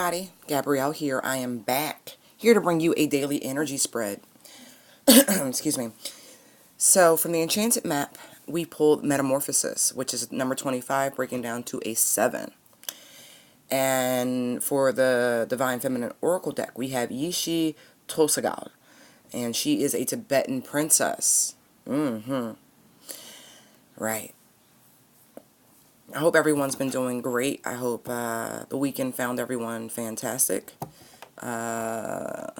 Everybody, Gabrielle here. I am back here to bring you a daily energy spread. Excuse me. So from the Enchanted map, we pulled Metamorphosis, which is number 25, breaking down to a 7. And for the Divine Feminine Oracle deck, we have Yishi Tosagal, and she is a Tibetan princess. Right. I hope everyone's been doing great. I hope the weekend found everyone fantastic. I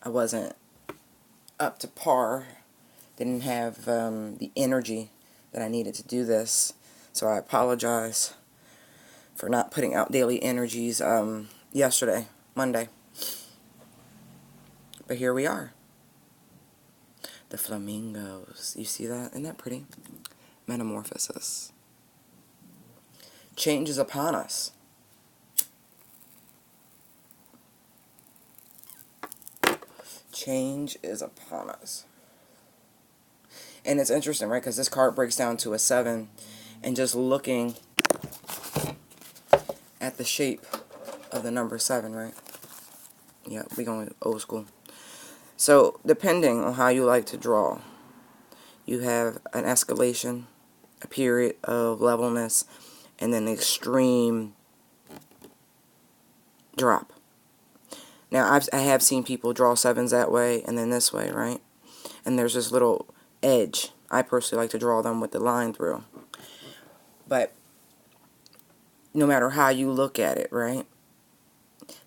wasn't up to par. Didn't have the energy that I needed to do this. So I apologize for not putting out daily energies yesterday, Monday. But here we are. The flamingos. You see that? Isn't that pretty? Metamorphosis. Change is upon us. Change is upon us. And it's interesting, right? Because this card breaks down to a 7. And just looking at the shape of the number 7, right? Yeah, we're going old school. So, depending on how you like to draw, you have an escalation, a period of levelness, and then extreme drop. Now, I have seen people draw 7s that way and then this way, right? And there's this little edge. I personally like to draw them with the line through. But no matter how you look at it, right?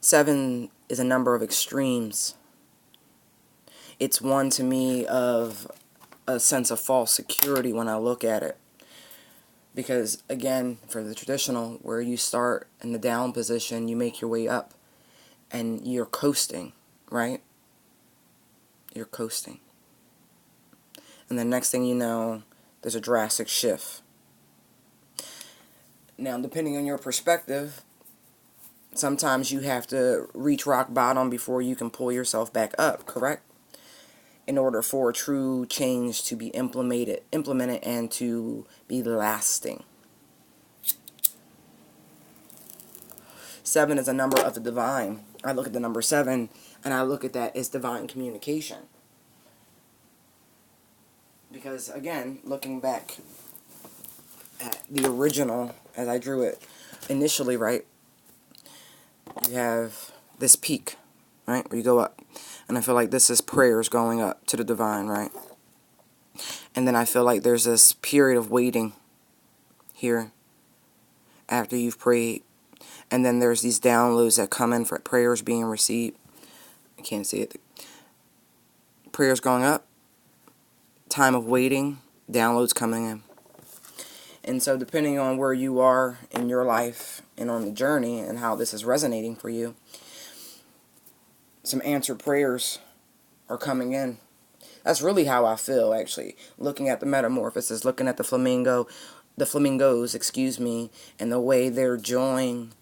7 is a number of extremes. It's one to me of a sense of false security when I look at it. Because, again, for the traditional, where you start in the down position, you make your way up. And you're coasting, right? You're coasting. And the next thing you know, there's a drastic shift. Now, depending on your perspective, sometimes you have to reach rock bottom before you can pull yourself back up, correct? In order for true change to be implemented and to be lasting. 7 is a number of the divine. I look at the number 7, and I look at that as divine communication. Because, again, looking back at the original, as I drew it initially, right, you have this peak, right, where you go up. And I feel like this is prayers going up to the divine, right? And then I feel like there's this period of waiting here after you've prayed. And then there's these downloads that come in for prayers being received. I can't see it. Prayers going up. Time of waiting. Downloads coming in. And so depending on where you are in your life and on the journey and how this is resonating for you, some answered prayers are coming in. That's really how I feel, actually. Looking at the metamorphosis, looking at the flamingos, excuse me, and the way they're joining,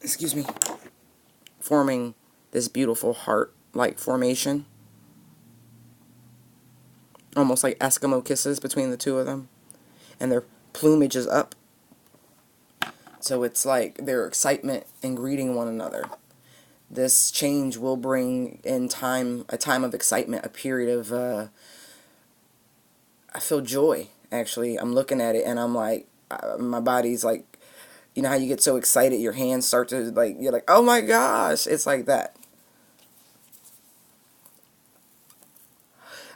excuse me, forming this beautiful heart-like formation. Almost like Eskimo kisses between the two of them. And their plumage is up. So it's like their excitement in greeting one another. This change will bring in a time of excitement, a period of, I feel joy, actually. I'm looking at it and I'm like, my body's like, you know how you get so excited, your hands start to, like, you're like, oh my gosh, it's like that.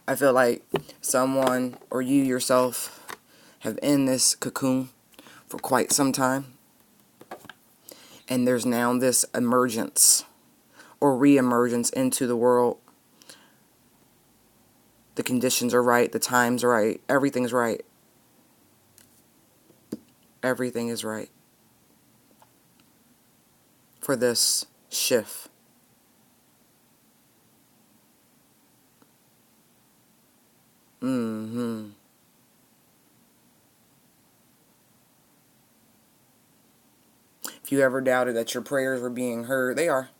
I feel like someone, or you yourself, have been in this cocoon for quite some time. And there's now this emergence, or re-emergence into the world. The conditions are right, the time's right, everything's right. Everything is right for this shift. If you ever doubted that your prayers were being heard, they are.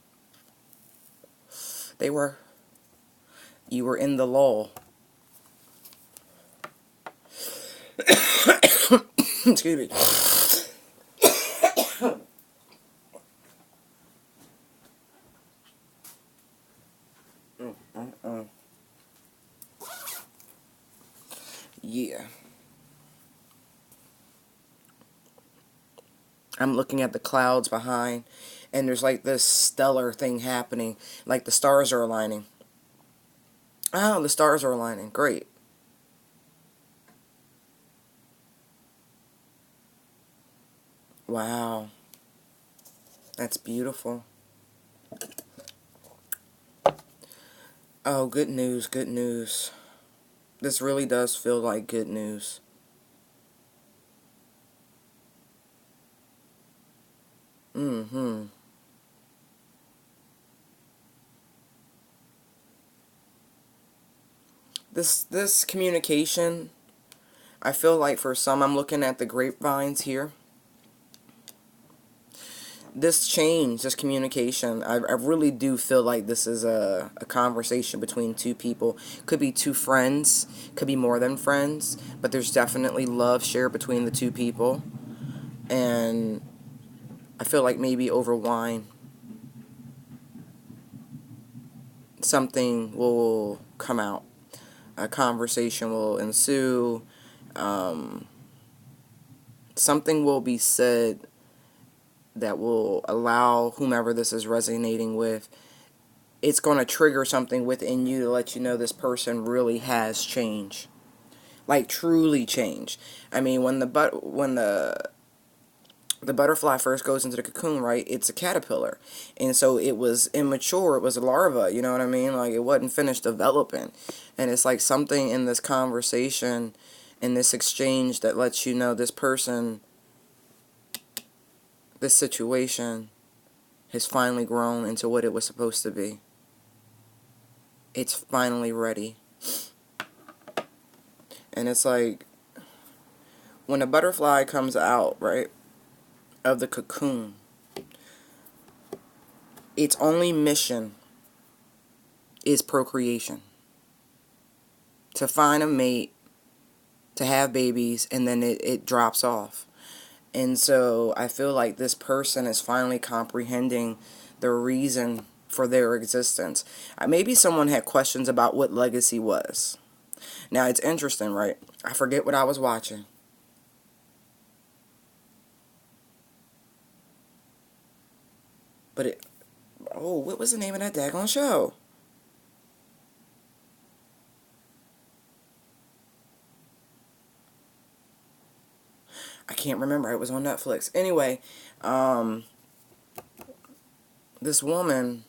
They were. You were in the lull. Excuse me. I'm looking at the clouds behind, and there's like this stellar thing happening, like the stars are aligning. Oh, the stars are aligning. Great. Wow. That's beautiful. Oh, good news, good news. This really does feel like good news. Mm-hmm. This communication, I feel like for some, I'm looking at the grapevines here. This change, this communication, I really do feel like this is a conversation between two people. Could be two friends, could be more than friends, but there's definitely love shared between the two people. And I feel like maybe over wine, something will come out. A conversation will ensue. Um, Something will be said that will allow whomever this is resonating with, it's going to trigger something within you to let you know this person really has changed, like truly changed. I mean, when the butterfly first goes into the cocoon, right? It's a caterpillar, and so it was immature. It was a larva. You know what I mean? Like it wasn't finished developing, and it's like something in this conversation, in this exchange, that lets you know this person, this situation, has finally grown into what it was supposed to be. It's finally ready. And it's like when a butterfly comes out, right, of the cocoon, its only mission is procreation. To find a mate, to have babies, and then it drops off. And so I feel like this person is finally comprehending the reason for their existence. Maybe someone had questions about what legacy was. Now it's interesting, right? I forget what I was watching. But what was the name of that daggone show? I can't remember. It was on Netflix. Anyway, um, this woman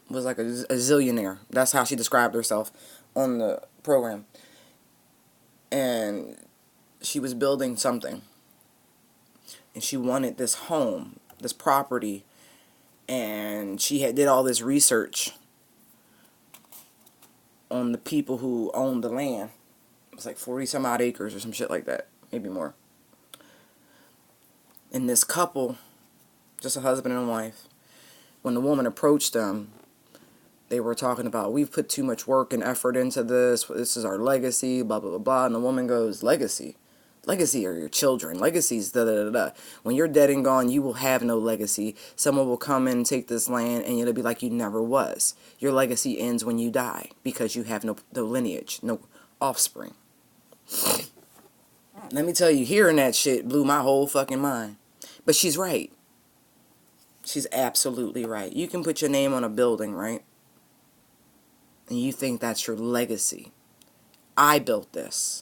was like a zillionaire. That's how she described herself on the program. And she was building something. And she wanted this home, this property. And she did all this research on the people who owned the land. It was like 40 some odd acres or some shit like that. Maybe more. And this couple, just a husband and wife, when the woman approached them, they were talking about, we've put too much work and effort into this. This is our legacy, blah, blah, blah, blah. And the woman goes, legacy? Legacy are your children. Legacy's da, da, da, da. When you're dead and gone, you will have no legacy. Someone will come in and take this land, and it'll be like you never was. Your legacy ends when you die because you have no lineage, no offspring. Let me tell you, hearing that shit blew my whole fucking mind. But she's right. She's absolutely right. You can put your name on a building, right? And you think that's your legacy. I built this.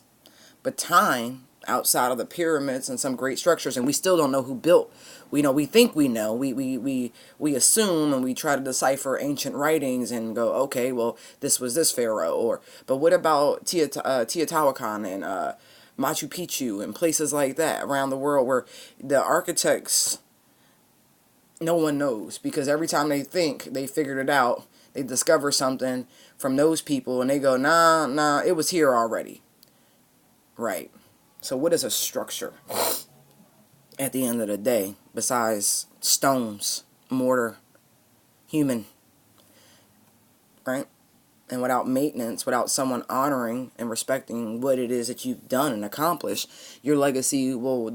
But time, outside of the pyramids and some great structures, and we still don't know who built. We think we know. We assume, and we try to decipher ancient writings and go, okay, well, this was this pharaoh. But what about Teotihuacan and Machu Picchu and places like that around the world where the architects, no one knows, because every time they think they figured it out, they discover something from those people and they go, nah, it was here already. Right. So what is a structure at the end of the day besides stones, mortar, human, right? And without maintenance, without someone honoring and respecting what it is that you've done and accomplished, your legacy will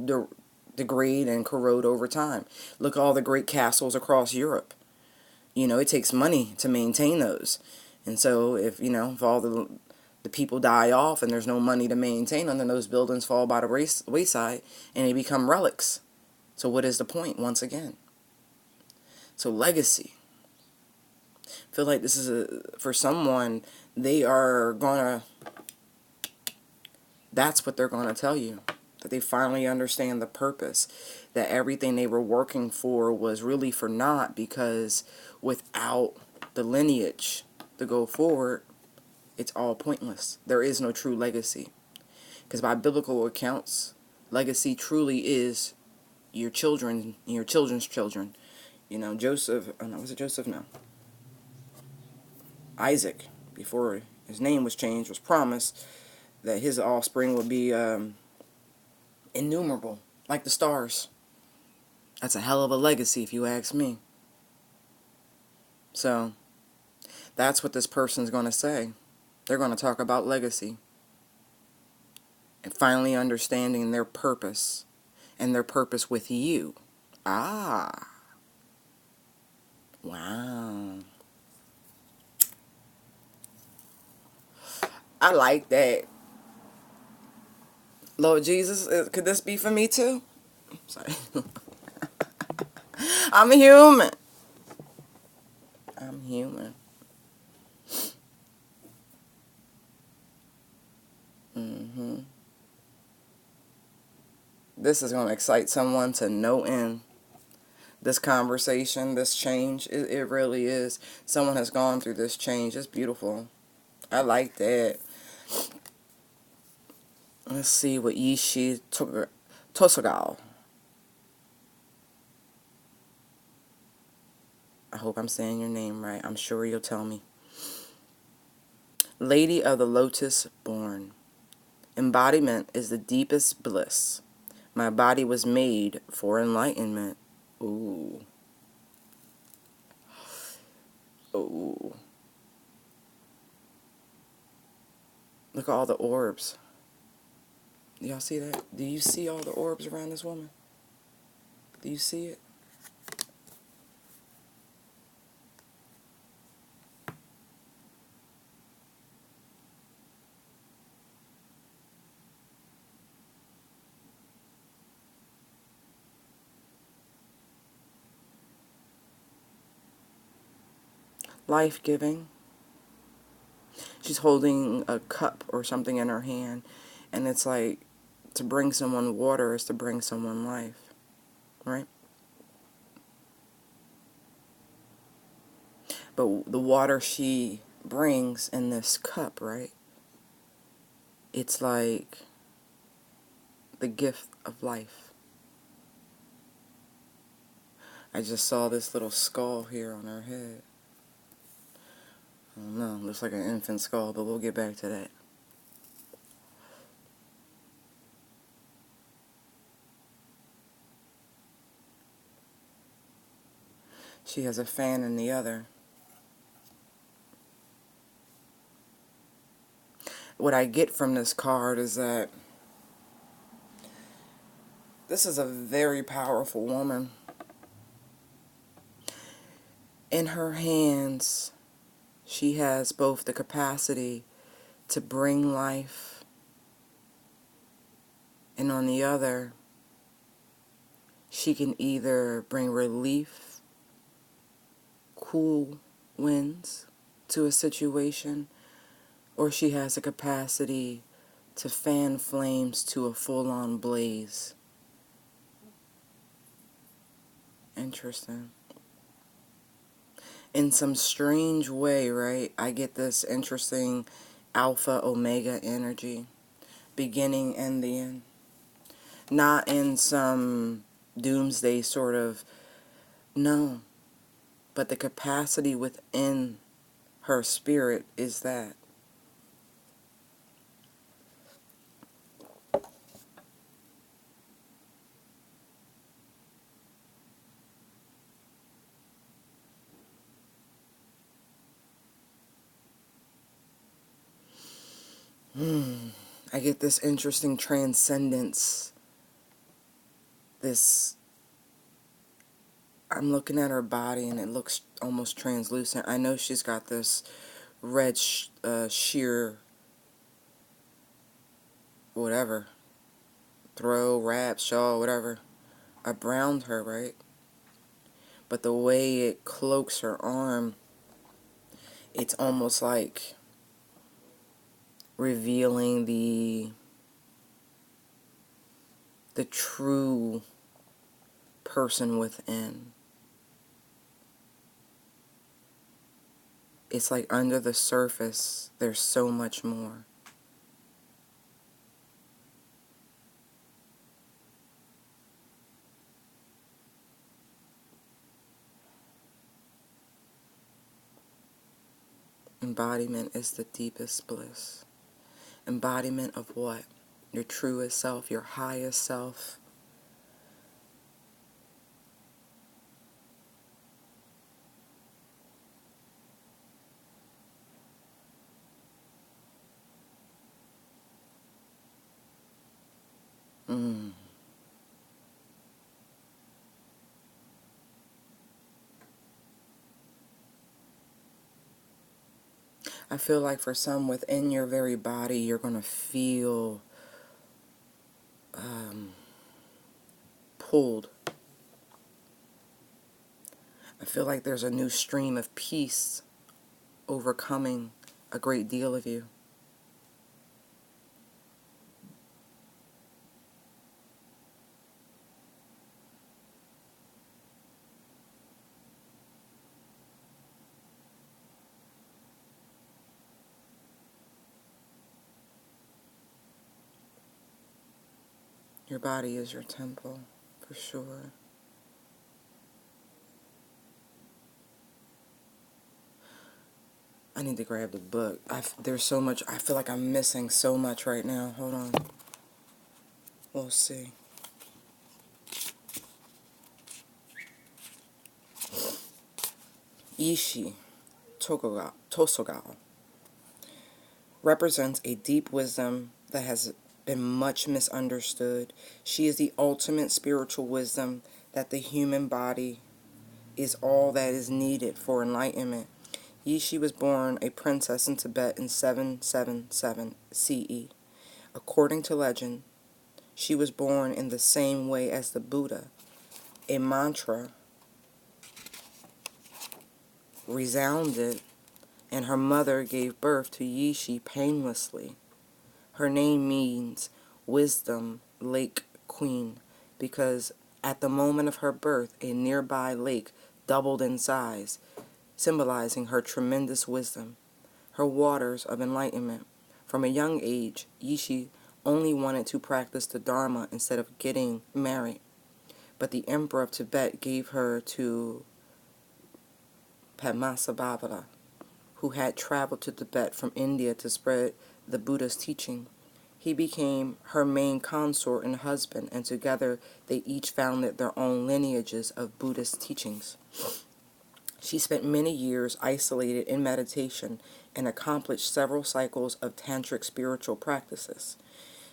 degrade and corrode over time. Look at all the great castles across Europe. It takes money to maintain those. And so if all the people die off and there's no money to maintain them, then those buildings fall by the wayside and they become relics. So what is the point once again? So legacy. I feel like this is for someone, they are gonna, that's what they're gonna tell you. That they finally understand the purpose. That everything they were working for was really for naught, because without the lineage to go forward, it's all pointless. There is no true legacy. Because by biblical accounts, legacy truly is your children, your children's children. You know, Joseph, no, was it Joseph? No. Isaac, before his name was changed, was promised that his offspring would be innumerable, like the stars. That's a hell of a legacy, if you ask me. So, that's what this person's going to say. They're going to talk about legacy. And finally understanding their purpose. And their purpose with you. Ah. Wow. I like that. Lord Jesus, could this be for me too? Sorry. I'm human. I'm human. This is going to excite someone to no end. This conversation, this change, it really is. Someone has gone through this change. It's beautiful. I like that. Let's see what Yishi Tosogal. I hope I'm saying your name right. I'm sure you'll tell me. Lady of the Lotus born. Embodiment is the deepest bliss. My body was made for enlightenment. Ooh. Ooh. Look at all the orbs. Y'all see that? Do you see all the orbs around this woman? Do you see it? Life-giving. She's holding a cup or something in her hand, and it's like, to bring someone water is to bring someone life, right? But the water she brings in this cup, right? It's like the gift of life. I just saw this little skull here on her head. I don't know, looks like an infant skull, but we'll get back to that. She has a fan in the other. What I get from this card is that this is a very powerful woman. In her hands, she has both the capacity to bring life, and on the other, she can either bring relief, cool winds to a situation, or she has a capacity to fan flames to a full-on blaze. Interesting. In some strange way, right, I get this interesting alpha omega energy, beginning and the end. Not in some doomsday sort of, no, but the capacity within her spirit is that. I get this interesting transcendence. This, I'm looking at her body and it looks almost translucent. I know she's got this red sheer, whatever, throw, wrap, shawl, whatever, around her, right? But the way it cloaks her arm, it's almost like revealing the true person within. It's like under the surface, there's so much more. Embodiment is the deepest bliss. Embodiment of what? Your truest self, your highest self. Mm. I feel like for some within your very body, you're going to feel pulled. I feel like there's a new stream of peace overcoming a great deal of you. Your body is your temple, for sure. I need to grab the book. There's so much. I feel like I'm missing so much right now. Hold on. We'll see. Ishi Tosogawa represents a deep wisdom that has been much misunderstood. She is the ultimate spiritual wisdom that the human body is all that is needed for enlightenment. Yishi was born a princess in Tibet in 777 CE. According to legend, she was born in the same way as the Buddha. A mantra resounded, and her mother gave birth to Yishi painlessly. Her name means Wisdom Lake Queen because at the moment of her birth, a nearby lake doubled in size, symbolizing her tremendous wisdom, her waters of enlightenment. From a young age, Yishi only wanted to practice the Dharma instead of getting married, but the Emperor of Tibet gave her to Padmasambhava, who had traveled to Tibet from India to spread the Buddha's teaching. He became her main consort and husband, and together they each founded their own lineages of Buddhist teachings. She spent many years isolated in meditation and accomplished several cycles of tantric spiritual practices.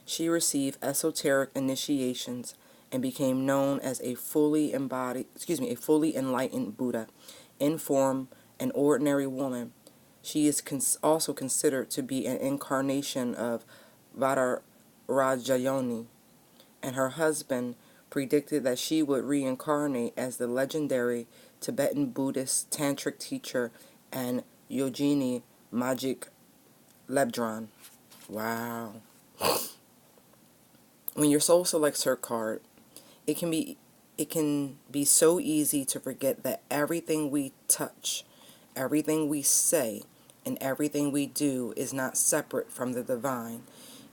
She received esoteric initiations and became known as a fully enlightened Buddha. In form, an ordinary woman, she is also considered to be an incarnation of Vajrayana, and her husband predicted that she would reincarnate as the legendary Tibetan Buddhist tantric teacher and yogini Majik Lebdran. Wow. When your soul selects her card, it can be so easy to forget that everything we touch, everything we say, and everything we do is not separate from the divine.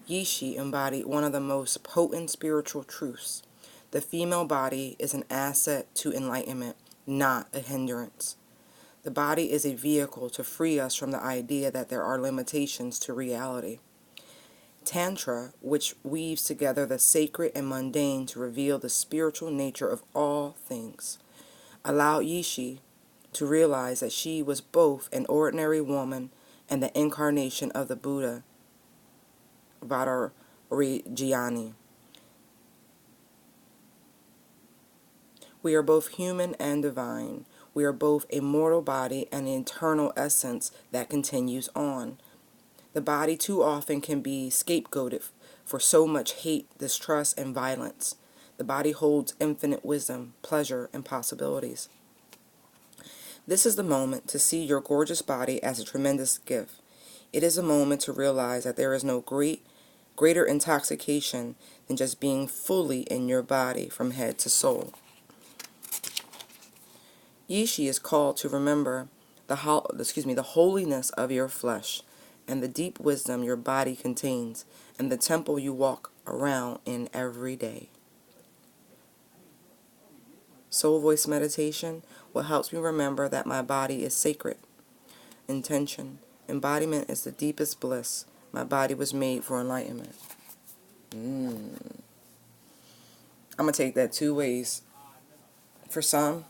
Yishi embodied one of the most potent spiritual truths. The female body is an asset to enlightenment, not a hindrance. The body is a vehicle to free us from the idea that there are limitations to reality. Tantra, which weaves together the sacred and mundane to reveal the spiritual nature of all things, allowed Yishi to realize that she was both an ordinary woman and the incarnation of the Buddha, Vajrayana. We are both human and divine. We are both a mortal body and an eternal essence that continues on. The body too often can be scapegoated for so much hate, distrust, and violence. The body holds infinite wisdom, pleasure, and possibilities. This is the moment to see your gorgeous body as a tremendous gift. It is a moment to realize that there is no greater intoxication than just being fully in your body from head to soul. Yishi is called to remember the holiness of your flesh and the deep wisdom your body contains and the temple you walk around in every day. Soul Voice Meditation, what helps me remember that my body is sacred. Intention, embodiment is the deepest bliss. My body was made for enlightenment. I'm going to take that two ways. For some,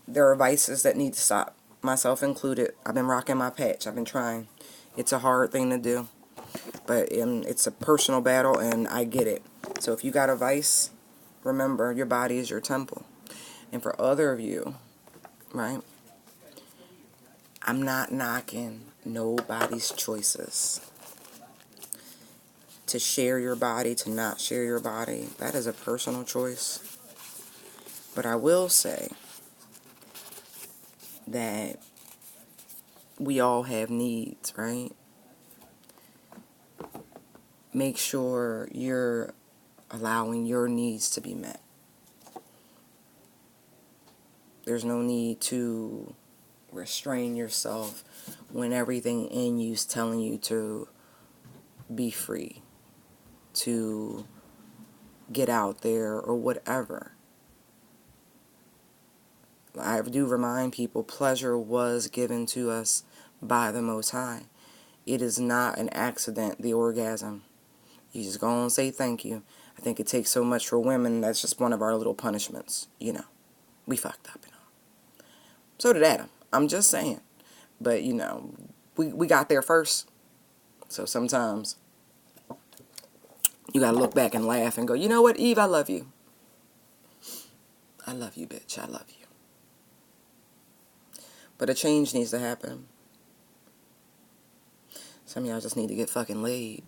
there are vices that need to stop, myself included. I've been rocking my patch. I've been trying. It's a hard thing to do, but it's a personal battle, and I get it. So if you got a vice, remember your body is your temple. And for other of you, right, I'm not knocking nobody's choices. To share your body, to not share your body, that is a personal choice. But I will say that we all have needs, right? Make sure you're allowing your needs to be met. There's no need to restrain yourself when everything in you is telling you to be free, to get out there or whatever. I do remind people, pleasure was given to us by the Most High. It is not an accident, the orgasm. You just go and say thank you. I think it takes so much for women. That's just one of our little punishments. You know, we fucked up, you know. So did Adam. I'm just saying. But, you know, we got there first. So sometimes you got to look back and laugh and go, you know what, Eve, I love you. I love you, bitch. I love you. But a change needs to happen. Some of y'all just need to get fucking laid.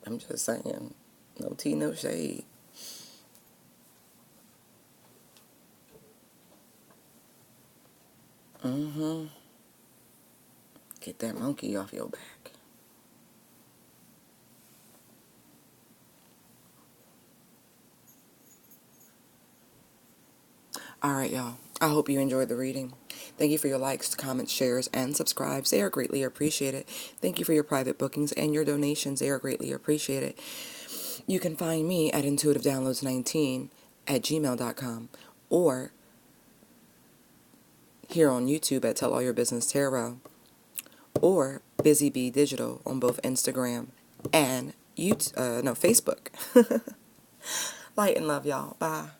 I'm just saying. No tea, no shade. Get that monkey off your back. Alright, y'all. I hope you enjoyed the reading. Thank you for your likes, comments, shares, and subscribes. They are greatly appreciated. Thank you for your private bookings and your donations. They are greatly appreciated. You can find me at intuitivedownloads19@gmail.com or here on YouTube at Tell All Your Business Tarot or Busy Bee Digital on both Instagram and Facebook. Light and love, y'all. Bye.